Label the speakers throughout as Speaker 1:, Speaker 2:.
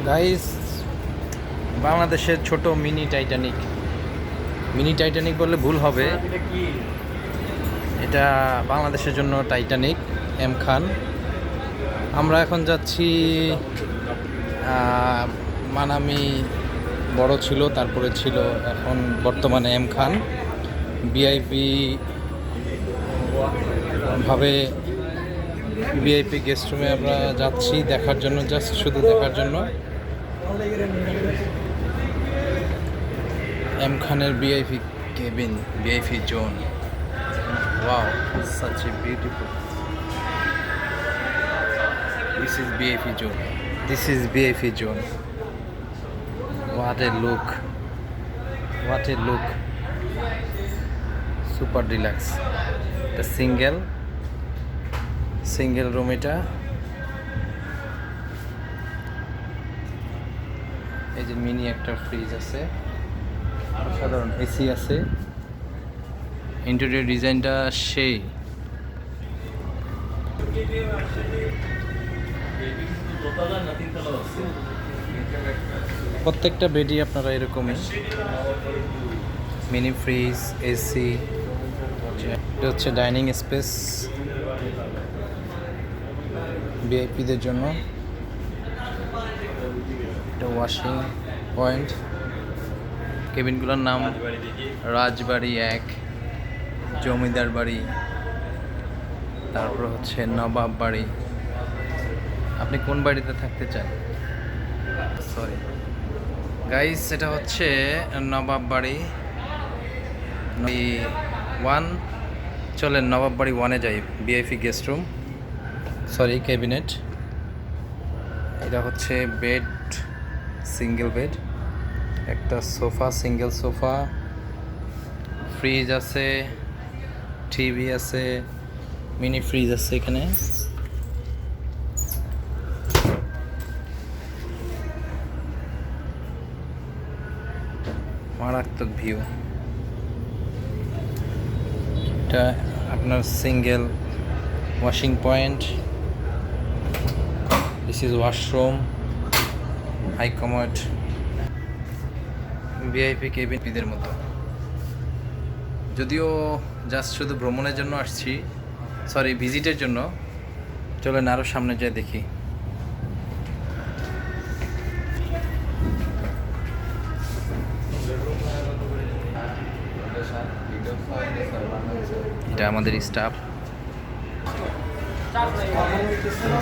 Speaker 1: Guys, বাংলাদেশের ছোট mini Titanic বললে ভুল হবে। এটা বাংলাদেশের জন্য টাইটানিক এম খান। আমরা এখন যাচ্ছি মানামি বড় ছিল, তারপরে ছিল, এখন বর্তমানে এম খান। ভিআইপি ভাবে ভিআইপি গেস্ট রুমে আমরা যাচ্ছি দেখার জন্য, জাস্ট শুধু দেখার জন্য। এম খানের VIP cabin, VIP zone. Wow, such a beautiful. This is VIP zone. This is VIP zone. What a look. What a look. Super deluxe. The single room এটা। এই যে মিনি একটা ফ্রিজ আছে, সাধারণ এসি আছে। Interior ডিজাইনটা সেই। প্রত্যেকটা বেডই আপনারা এরকমই, মিনি ফ্রিজ, এসি। এটা হচ্ছে ডাইনিং স্পেস ভিআইপিদের জন্য। এটা ওয়াশিং পয়েন্ট। কেবিনগুলোর নাম রাজবাড়ি 1, জমিদার বাড়ি, তারপর হচ্ছে নবাব বাড়ি। আপনি কোন বাড়িতে থাকতে চান? সরি গাইস, এটা হচ্ছে নবাব বাড়ি 1। চলেন নবাব বাড়ি 1-এ যাই। VIP guest room, sorry cabinet. এটা হচ্ছে বেড, সিঙ্গেল বেড, একটা সোফা, সিঙ্গেল সোফা, ফ্রিজ আছে, টিভি আছে, মিনি ফ্রিজ আছে এখানে। মারাত্মক ভিউ। এটা আপনার single washing point. This is washroom, high commode. VIP কেবিনদের মতো। যদিও জাস্ট শুধু ভ্রমণের জন্য আসছি, সরি ভিজিটের জন্য। চলেন আরও সামনে যাই দেখি। এটা আমাদের স্টাফ,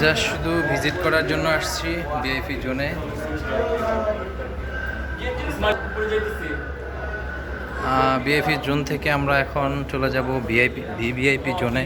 Speaker 1: জাস্ট শুধু ভিজিট করার জন্য আসছি ভিআইপি জোনে। ভিআইপি জোন থেকে আমরা এখন চলে যাব ভিভিআইপি জোনে।